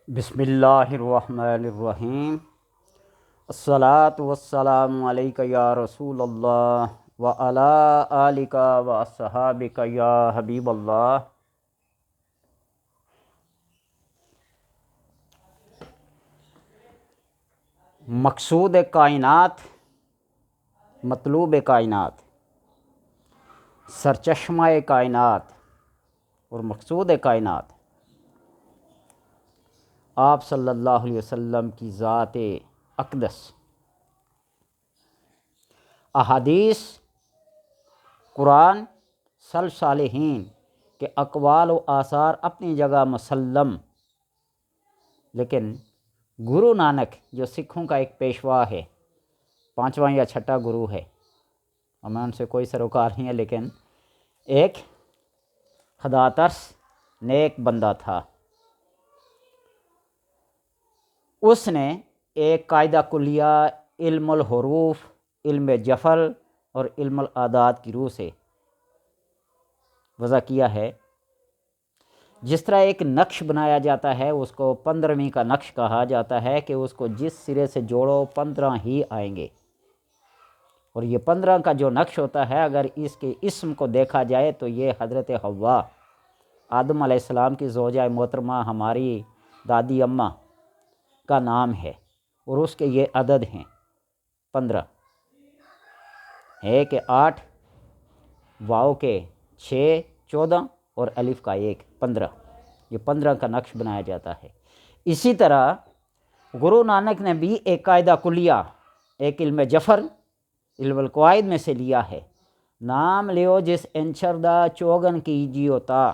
بسم اللہ الرحمن الرحیم۔ الصلاۃ والسلام علیک یا رسول اللہ وعلی آلک واصحابک یا حبیب اللہ۔ مقصود کائنات، مطلوب کائنات، سرچشمہ کائنات اور مقصود کائنات آپ صلی اللہ علیہ وسلم کی ذات اقدس۔ احادیث، قرآن، سلف صالحین کے اقوال و آثار اپنی جگہ مسلم، لیکن گرو نانک جو سکھوں کا ایک پیشوا ہے، پانچواں یا چھٹا گرو ہے، ہمیں ان سے کوئی سروکار نہیں ہے، لیکن ایک خدا ترس نیک بندہ تھا۔ اس نے ایک قاعدہ کلیہ علم الحروف، علم جفر اور علم العادات کی روح سے وضع کیا ہے۔ جس طرح ایک نقش بنایا جاتا ہے، اس کو 15ویں کا نقش کہا جاتا ہے کہ اس کو جس سرے سے جوڑو 15 ہی آئیں گے، اور یہ 15 کا جو نقش ہوتا ہے، اگر اس کے اسم کو دیکھا جائے تو یہ حضرت حوا آدم علیہ السلام کی زوجہ محترمہ ہماری دادی اماں کا نام ہے، اور اس کے یہ عدد ہیں 15 ہے کہ 8، واو کے 6، 14 اور الف کا 1، 15۔ یہ 15 کا نقش بنایا جاتا ہے۔ اسی طرح گرو نانک نے بھی ایک قاعدہ کلیہ، ایک علم جفر، علم القواعد میں سے لیا ہے۔ نام لیو جس انچردہ چوگن کی جیوتا۔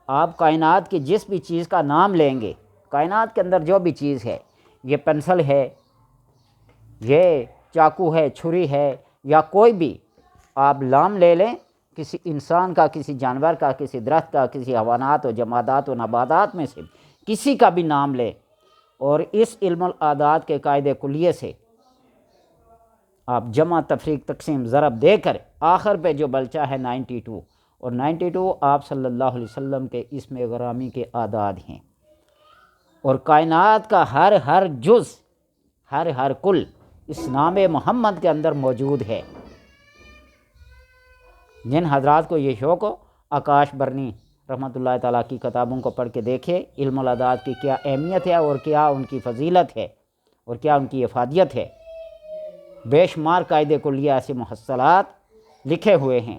آپ کائنات کی جس بھی چیز کا نام لیں گے، کائنات کے اندر جو بھی چیز ہے، یہ پنسل ہے، یہ چاقو ہے، چھری ہے، یا کوئی بھی آپ نام لے لیں، کسی انسان کا، کسی جانور کا، کسی درخت کا، کسی حیوانات و جمادات و نباتات میں سے کسی کا بھی نام لیں، اور اس علم العادات کے قاعدے کلیے سے آپ جمع، تفریق، تقسیم، ضرب دے کر آخر پہ جو بلچا ہے 92، اور 92 آپ صلی اللہ علیہ وسلم کے اسم غرامی کے اعداد ہیں، اور کائنات کا ہر جز، ہر کل اس نام محمد کے اندر موجود ہے۔ جن حضرات کو یہ شوق ہو، آکاش برنی رحمۃ اللہ تعالیٰ کی کتابوں کو پڑھ کے دیکھے، علم العادات کی کیا اہمیت ہے، اور کیا ان کی فضیلت ہے، اور کیا ان کی افادیت ہے۔ بے شمار قاعدے کلیہ ایسے محصلات لکھے ہوئے ہیں۔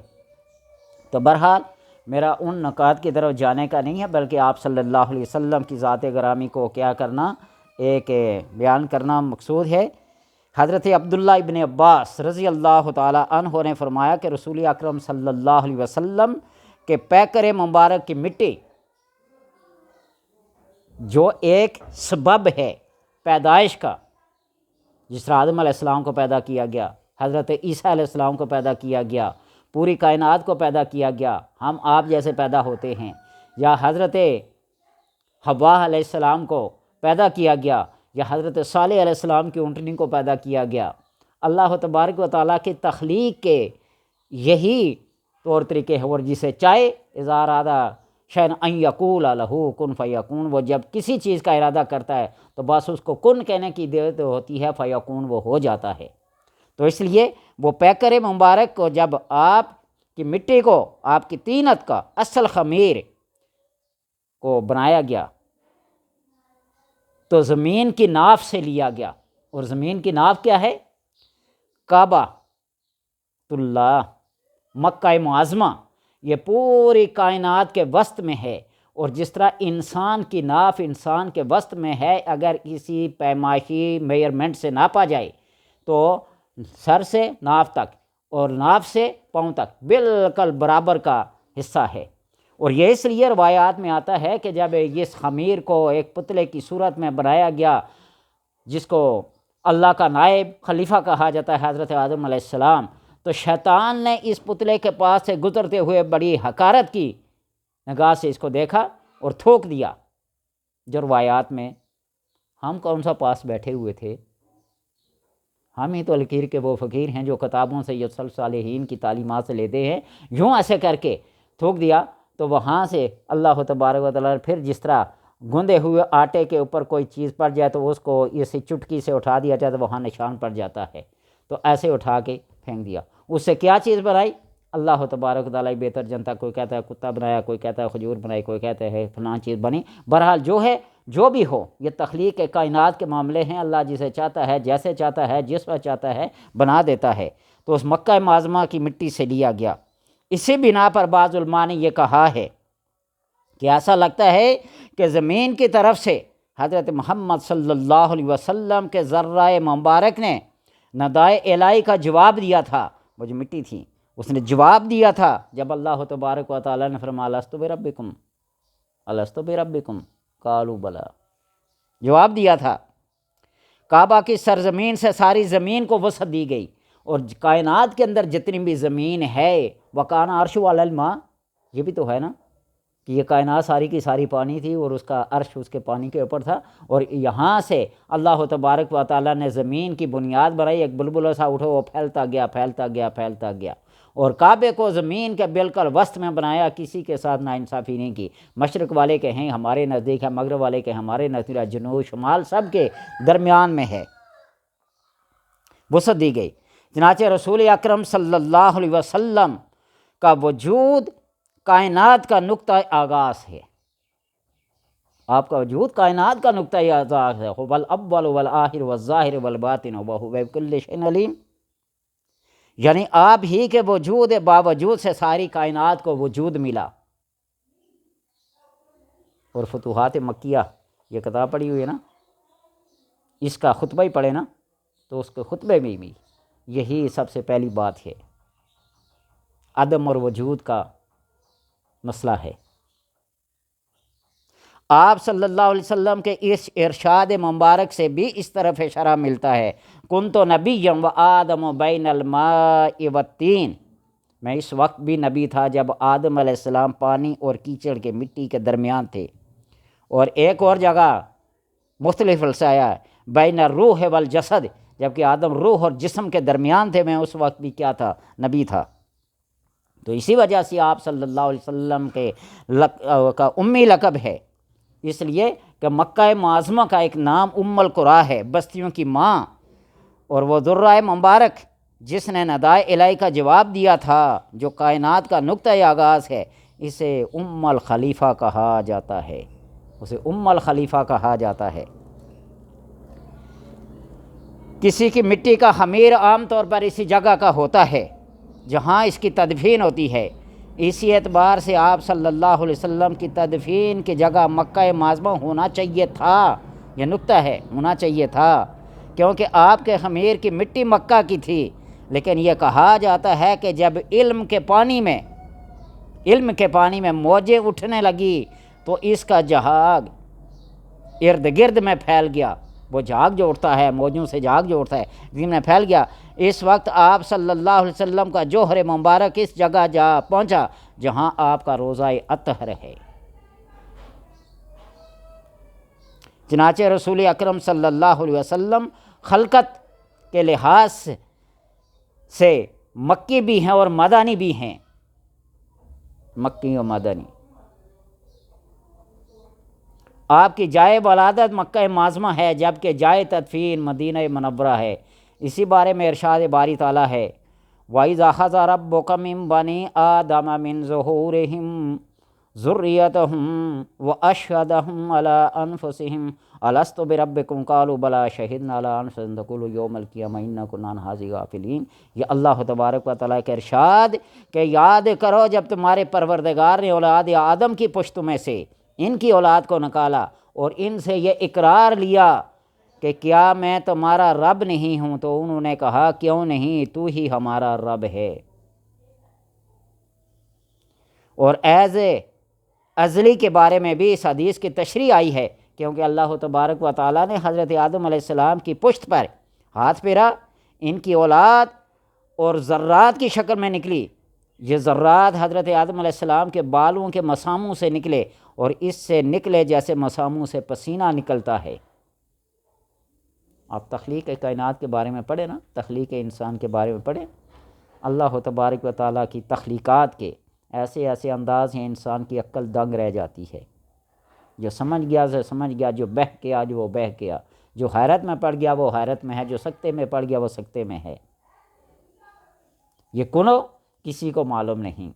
تو بہرحال میرا ان نکات کی طرف جانے کا نہیں ہے، بلکہ آپ صلی اللہ علیہ وسلم کی ذات گرامی کو کیا کرنا، ایک بیان کرنا مقصود ہے۔ حضرت عبداللہ ابن عباس رضی اللہ تعالی عنہ نے فرمایا کہ رسول اکرم صلی اللہ علیہ وسلم کے پیکر مبارک کی مٹی، جو ایک سبب ہے پیدائش کا، جس طرح آدم علیہ السلام کو پیدا کیا گیا، حضرت عیسیٰ علیہ السلام کو پیدا کیا گیا، پوری کائنات کو پیدا کیا گیا، ہم آپ جیسے پیدا ہوتے ہیں، یا حضرت حوا علیہ السلام کو پیدا کیا گیا، یا حضرت صالح علیہ السلام کی اونٹنی کو پیدا کیا گیا۔ اللہ تبارک و تعالیٰ کی تخلیق کے یہی طور طریقے ہیں، اور جسے چاہے اذا ارادہ شیئا ان یقول لہ کن فیکون، وہ جب کسی چیز کا ارادہ کرتا ہے تو بس اس کو کن کہنے کی ضرورت ہوتی ہے، فیکون وہ ہو جاتا ہے۔ تو اس لیے وہ پیکر مبارک کو جب آپ کی مٹی کو، آپ کی طینت کا اصل خمیر کو بنایا گیا، تو زمین کی ناف سے لیا گیا، اور زمین کی ناف کیا ہے؟ کعبہ اللہ، مکہ معظمہ، یہ پوری کائنات کے وسط میں ہے۔ اور جس طرح انسان کی ناف انسان کے وسط میں ہے، اگر کسی پیمائشی میئرمنٹ سے ناپا جائے تو سر سے ناف تک اور ناف سے پاؤں تک بالکل برابر کا حصہ ہے۔ اور یہ اس لیے روایات میں آتا ہے کہ جب اس خمیر کو ایک پتلے کی صورت میں بنایا گیا، جس کو اللہ کا نائب خلیفہ کہا جاتا ہے، حضرت آدم علیہ السلام، تو شیطان نے اس پتلے کے پاس سے گزرتے ہوئے بڑی حقارت کی نگاہ سے اس کو دیکھا اور تھوک دیا۔ جو روایات میں، ہم کون سا پاس بیٹھے ہوئے تھے، ہم ہی تو لکیر کے وہ فقیر ہیں جو کتابوں سے یا سلف صالحین کی تعلیمات سے لیتے ہیں، یوں ایسے کر کے تھوک دیا۔ تو وہاں سے اللہ تبارک و تعالیٰ پھر جس طرح گوندے ہوئے آٹے کے اوپر کوئی چیز پڑ جائے تو اس کو اسی چٹکی سے اٹھا دیا جائے تو وہاں نشان پڑ جاتا ہے، تو ایسے اٹھا کے پھینک دیا۔ اس سے کیا چیز بنائی؟ اللہ تبارک و تعالیٰ بہتر جنتا، کوئی کہتا ہے کتا بنایا، کوئی کہتا ہے کھجور بنائی، کوئی کہتا ہے فلاں چیز بنی۔ بہرحال جو ہے جو بھی ہو، یہ تخلیق کائنات کے معاملے ہیں، اللہ جسے چاہتا ہے جیسے چاہتا ہے جس وقت چاہتا ہے بنا دیتا ہے۔ تو اس مکہ معظمہ کی مٹی سے لیا گیا۔ اسی بنا پر بعض علماء نے یہ کہا ہے کہ ایسا لگتا ہے کہ زمین کی طرف سے حضرت محمد صلی اللہ علیہ وسلم کے ذرہ مبارک نے ندائے الہی کا جواب دیا تھا۔ وہ جو مٹی تھی اس نے جواب دیا تھا جب اللہ تبارک و تعالیٰ نے فرمایا الست بربکم الست بربکم قالوا بلی، جواب دیا تھا۔ کعبہ کی سرزمین سے ساری زمین کو وسعت دی گئی، اور کائنات کے اندر جتنی بھی زمین ہے وکان عرش علی الماء، یہ بھی تو ہے نا کہ یہ کائنات ساری کی ساری پانی تھی اور اس کا عرش اس کے پانی کے اوپر تھا، اور یہاں سے اللہ تبارک و تعالیٰ نے زمین کی بنیاد بنائی، ایک بلبل سا اٹھو وہ پھیلتا گیا پھیلتا گیا پھیلتا گیا، اور کعبے کو زمین کے بالکل وسط میں بنایا، کسی کے ساتھ ناانصافی نہیں کی۔ مشرق والے کے ہیں ہمارے نزدیک ہے، مغرب والے کے ہمارے نزدیک، جنوب شمال سب کے درمیان میں ہے، وسعت دی گئی۔ چنانچہ رسول اکرم صلی اللہ علیہ وسلم کا وجود کائنات کا نقطہ آغاز ہے، آپ کا وجود کائنات کا نقطہ آغاز ہے۔ هو الاول والآخر والظاہر والباطن وهو بكل شيء علیم، یعنی آپ ہی کے وجود باوجود سے ساری کائنات کو وجود ملا۔ اور فتوحات مکیہ یہ کتاب پڑھی ہوئی ہے نا، اس کا خطبہ ہی پڑھے نا، تو اس کے خطبے میں بھی یہی سب سے پہلی بات ہے، عدم اور وجود کا مسئلہ ہے۔ آپ صلی اللہ علیہ وسلم کے اس ارشاد مبارک سے بھی اس طرف اشارہ ملتا ہے، کنت نبیا و آدم بین الماء والطین، میں اس وقت بھی نبی تھا جب آدم علیہ السلام پانی اور کیچڑ کے مٹی کے درمیان تھے۔ اور ایک اور جگہ مختلف السایا بین الروح والجسد، جبکہ آدم روح اور جسم کے درمیان تھے، میں اس وقت بھی کیا تھا؟ نبی تھا۔ تو اسی وجہ سے آپ صلی اللہ علیہ وسلم کے کا امی لقب ہے، اس لیے کہ مکہ معظمہ کا ایک نام ام القریٰ ہے، بستیوں کی ماں، اور وہ ذرہ مبارک جس نے ندائے الہی کا جواب دیا تھا، جو کائنات کا نقطۂ آغاز ہے، اسے ام الخلیفہ کہا جاتا ہے، اسے ام الخلیفہ کہا جاتا ہے۔ کسی کی مٹی کا خمیر عام طور پر اسی جگہ کا ہوتا ہے جہاں اس کی تدفین ہوتی ہے، اسی اعتبار سے آپ صلی اللہ علیہ وسلم کی تدفین کی جگہ مکہ معظمہ ہونا چاہیے تھا، یہ نقطہ ہے، ہونا چاہیے تھا، کیونکہ آپ کے خمیر کی مٹی مکہ کی تھی۔ لیکن یہ کہا جاتا ہے کہ جب علم کے پانی میں موجیں اٹھنے لگی تو اس کا جہاز ارد گرد میں پھیل گیا، وہ جھاگ جو اٹھتا ہے، موجوں سے جھاگ جو اٹھتا ہے، زمین میں پھیل گیا۔ اس وقت آپ صلی اللہ علیہ وسلم کا جوہر مبارک اس جگہ جا پہنچا جہاں آپ کا روضہ اطہر ہے۔ چنانچہ رسول اکرم صلی اللہ علیہ وسلم خلقت کے لحاظ سے مکی بھی ہیں اور مدنی بھی ہیں، مکی و مدنی۔ آپ کی جائے ولادت مکہ معظمہ ہے، جبکہ جائے تدفین مدینہ منورہ ہے۔ اسی بارے میں ارشاد باری تعالیٰ ہے، وَإِذَا أَخَذَ رَبُّكَ مِن بَنِي آدَمَ مِن ظُهُورِهِمْ ذُرِّيَّتَهُمْ وَأَشْهَدَهُمْ عَلَىٰ أَنفُسِهِمْ أَلَسْتُ بِرَبِّكُمْ قَالُوا بَلَىٰ شَهِدْنَا عَلَىٰ أَنفُسِنَا أَن تَقُولُوا يَوْمَ الْقِيَامَةِ إِنَّا كُنَّا عَنْ هَٰذَا غَافِلِينَ۔ یہ اللہ تبارک و تعالیٰ کا ارشاد کہ یاد کرو جب تمہارے پروردگار نے اولاد آدم کی پشت میں سے ان کی اولاد کو نکالا اور ان سے یہ اقرار لیا کہ کیا میں تمہارا رب نہیں ہوں، تو انہوں نے کہا کیوں نہیں، تو ہی ہمارا رب ہے۔ اور ایز ازلی کے بارے میں بھی اس حدیث کی تشریح آئی ہے، کیونکہ اللہ تبارک و تعالیٰ نے حضرت آدم علیہ السلام کی پشت پر ہاتھ پھیرا، ان کی اولاد اور ذرات کی شکل میں نکلی، یہ ذرات حضرت آدم علیہ السلام کے بالوں کے مساموں سے نکلے، اور اس سے نکلے جیسے مساموں سے پسینہ نکلتا ہے۔ آپ تخلیق کائنات کے بارے میں پڑھیں نا، تخلیق انسان کے بارے میں پڑھیں، اللہ تبارک و تعالیٰ کی تخلیقات کے ایسے ایسے انداز ہیں، انسان کی عقل دنگ رہ جاتی ہے۔ جو سمجھ گیا سے سمجھ گیا، جو بہہ گیا جو وہ بہہ گیا، جو حیرت میں پڑ گیا وہ حیرت میں ہے، جو سکتے میں پڑ گیا وہ سکتے میں ہے۔ یہ کنو کسی کو معلوم نہیں۔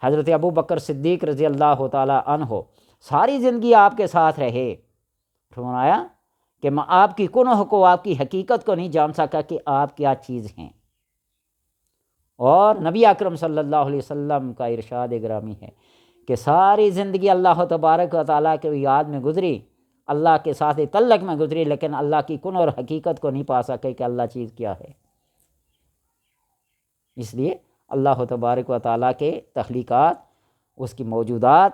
حضرت ابو بکر صدیق رضی اللہ تعالیٰ عنہ ساری زندگی آپ کے ساتھ رہے، فرمایا کہ میں آپ کی کنہ کو، آپ کی حقیقت کو نہیں جان سکا کہ آپ کیا چیز ہیں۔ اور نبی اکرم صلی اللہ علیہ وسلم کا ارشاد گرامی ہے کہ ساری زندگی اللہ تبارک و تعالیٰ کے یاد میں گزری، اللہ کے ساتھ تعلق میں گزری، لیکن اللہ کی کنہ اور حقیقت کو نہیں پا سکے کہ اللہ چیز کیا ہے۔ اس لیے اللہ تبارک و تعالیٰ کے تخلیقات، اس کی موجودات،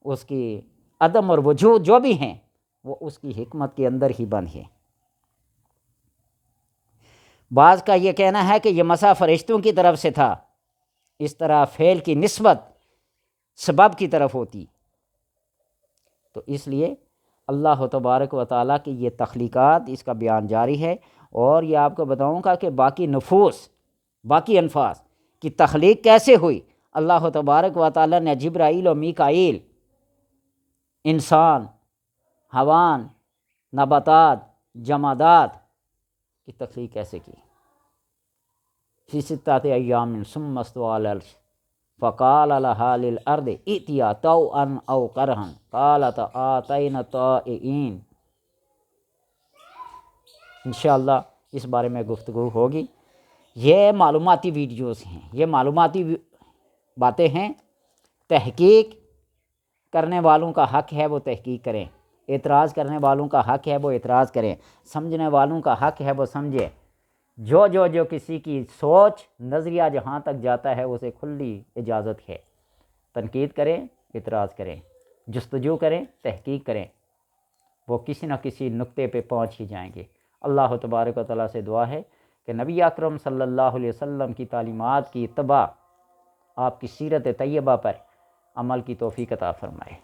اس کی عدم اور وجود جو بھی ہیں وہ اس کی حکمت کے اندر ہی بند ہے۔ بعض کا یہ کہنا ہے کہ یہ مسا فرشتوں کی طرف سے تھا، اس طرح فعل کی نسبت سبب کی طرف ہوتی، تو اس لیے اللہ تبارک و تعالیٰ کی یہ تخلیقات، اس کا بیان جاری ہے۔ اور یہ آپ کو بتاؤں گا کہ باقی نفوس، باقی انفاس کی تخلیق کیسے ہوئی۔ اللہ تبارک و تعالیٰ نے جبرائیل و میکائیل، انسان، حیوان، نباتات، جمادات کی تخلیق کیسے کی۔ فی ستۃ ایام ثم استوی علی العرش فقال لها للارض ائتیا طوعا او کرہا قالتا آتینا طائعین۔ انشاءاللہ اس بارے میں گفتگو ہوگی۔ یہ معلوماتی ویڈیوز ہیں، یہ معلوماتی باتیں ہیں۔ تحقیق کرنے والوں کا حق ہے وہ تحقیق کریں، اعتراض کرنے والوں کا حق ہے وہ اعتراض کریں، سمجھنے والوں کا حق ہے وہ سمجھیں۔ جو کسی کی سوچ نظریہ جہاں تک جاتا ہے اسے کھلی اجازت ہے۔ تنقید کریں، اعتراض کریں، جستجو کریں، تحقیق کریں، وہ کسی نہ کسی نقطے پہ پہنچ ہی جائیں گے۔ اللہ تبارک و تعالیٰ سے دعا ہے کہ نبی اکرم صلی اللہ علیہ وسلم کی تعلیمات کی اتباع، آپ کی سیرت طیبہ پر عمل کی توفیق عطا فرمائے۔